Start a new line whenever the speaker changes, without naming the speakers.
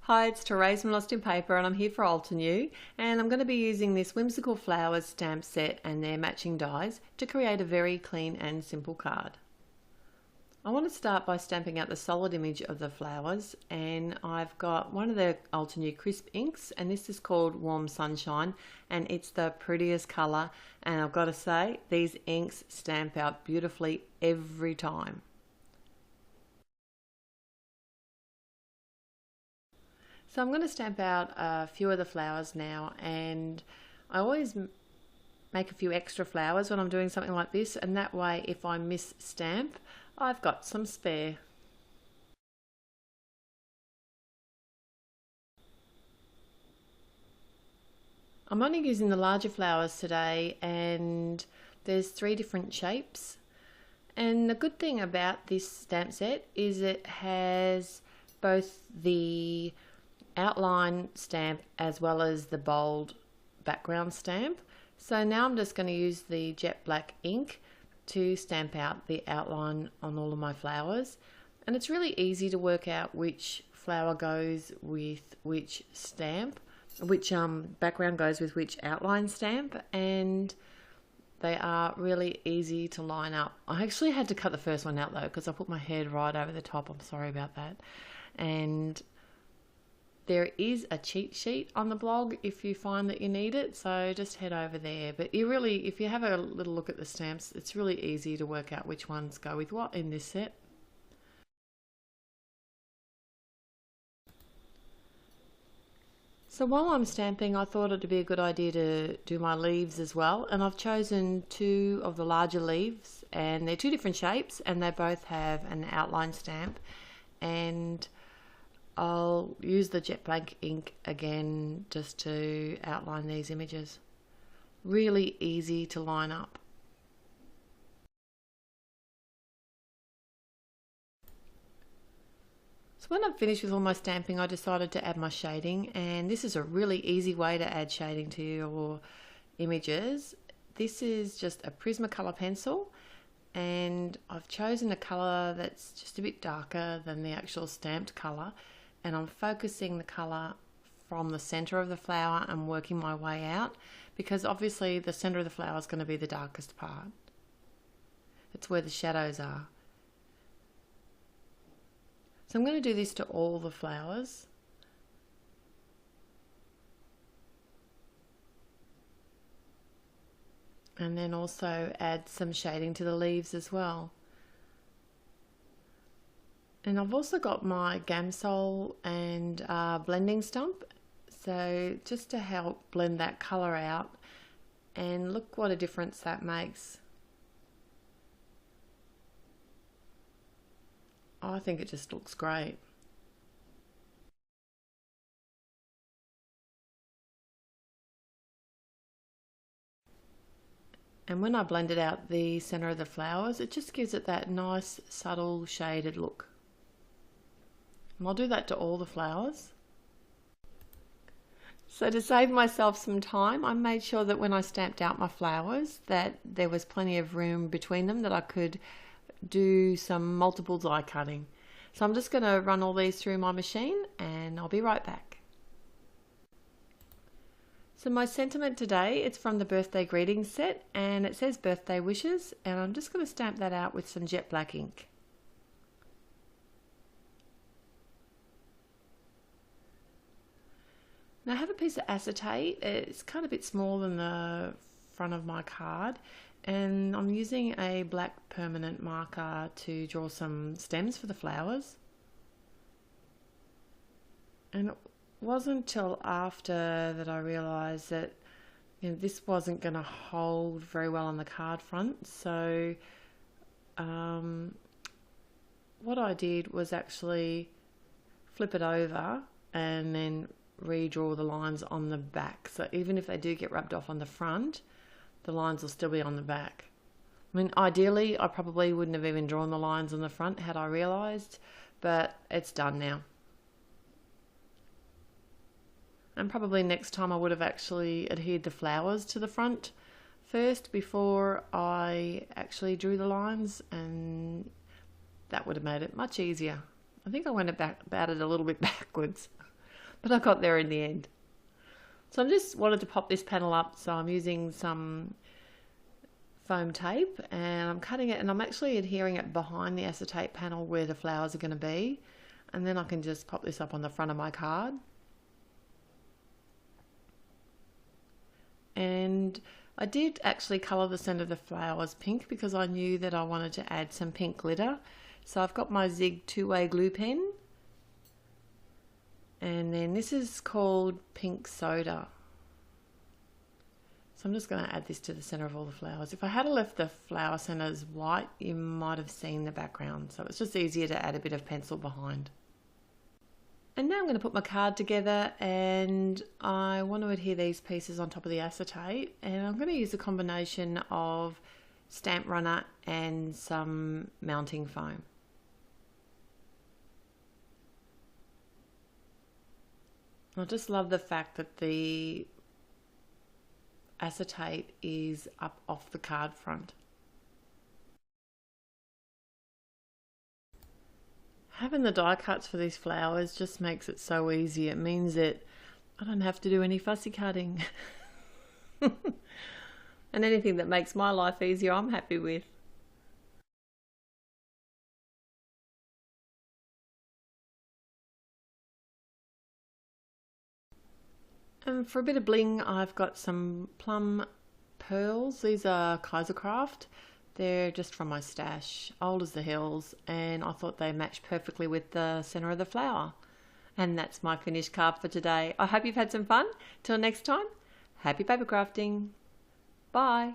Hi, it's Therese from Lostinpaper and I'm here for Altenew, and I'm going to be using this Whimsical Flowers stamp set and their matching dies to create a very clean and simple card. I want to start by stamping out the solid image of the flowers, and I've got one of the Altenew crisp inks, and this is called Warm Sunshine, and it's the prettiest colour, and I've got to say these inks stamp out beautifully every time. So I'm going to stamp out a few of the flowers now, and I always make a few extra flowers when I'm doing something like this, and that way if I miss stamp, I've got some spare. I'm only using the larger flowers today, and there's 3 different shapes. And the good thing about this stamp set is it has both the outline stamp as well as the bold background stamp. So now I'm just going to use the jet black ink to stamp out the outline on all of my flowers, and it's really easy to work out which flower goes with which stamp, which background goes with which outline stamp, and they are really easy to line up. I actually had to cut the first one out though because I put my head right over the top. I'm sorry about that. And there is a cheat sheet on the blog if you find that you need it, so just head over there. But if you have a little look at the stamps, it's really easy to work out which ones go with what in this set. So while I'm stamping, I thought it'd be a good idea to do my leaves as well, and I've chosen 2 of the larger leaves, and they're 2 different shapes and they both have an outline stamp, and I'll use the jet black ink again just to outline these images. Really easy to line up. So when I'm finished with all my stamping, I decided to add my shading, and this is a really easy way to add shading to your images. This is just a Prismacolor pencil, and I've chosen a colour that's just a bit darker than the actual stamped colour, and I'm focusing the colour from the center of the flower and working my way out, because obviously the center of the flower is going to be the darkest part. It's where the shadows are. So I'm going to do this to all the flowers. And then also add some shading to the leaves as well. And I've also got my Gamsol and blending stump, so just to help blend that colour out, and look what a difference that makes. I think it just looks great. And when I blended out the centre of the flowers, it just gives it that nice subtle shaded look. And I'll do that to all the flowers. So to save myself some time, I made sure that when I stamped out my flowers that there was plenty of room between them, that I could do some multiple die cutting. So I'm just going to run all these through my machine and I'll be right back. So my sentiment today, it's from the birthday greetings set, and it says birthday wishes, and I'm just going to stamp that out with some jet black ink. Now I have a piece of acetate. It's kind of a bit smaller than the front of my card, and I'm using a black permanent marker to draw some stems for the flowers. And it wasn't until after that I realised that this wasn't going to hold very well on the card front, so what I did was actually flip it over and then redraw the lines on the back, so even if they do get rubbed off on the front, the lines will still be on the back. I mean, ideally I probably wouldn't have even drawn the lines on the front had I realised, but it's done now. And probably next time I would have actually adhered the flowers to the front first before I actually drew the lines, and that would have made it much easier. I think I went about it a little bit backwards. but I got there in the end. So I just wanted to pop this panel up, so I'm using some foam tape and I'm cutting it, and I'm actually adhering it behind the acetate panel where the flowers are going to be, and then I can just pop this up on the front of my card. And I did actually colour the centre of the flowers pink because I knew that I wanted to add some pink glitter. So I've got my Zig two-way glue pen, and then this is called pink soda. So I'm just going to add this to the centre of all the flowers. If I had left the flower centres white, you might have seen the background. So it's just easier to add a bit of pencil behind. And now I'm going to put my card together, and I want to adhere these pieces on top of the acetate, and I'm going to use a combination of stamp runner and some mounting foam. I just love the fact that the acetate is up off the card front. Having the die cuts for these flowers just makes it so easy. It means that I don't have to do any fussy cutting. And anything that makes my life easier, I'm happy with. And for a bit of bling, I've got some plum pearls. These are Kaisercraft. They're just from my stash, old as the hills, and I thought they matched perfectly with the centre of the flower. And that's my finished card for today. I hope you've had some fun. Till next time, happy paper crafting. Bye.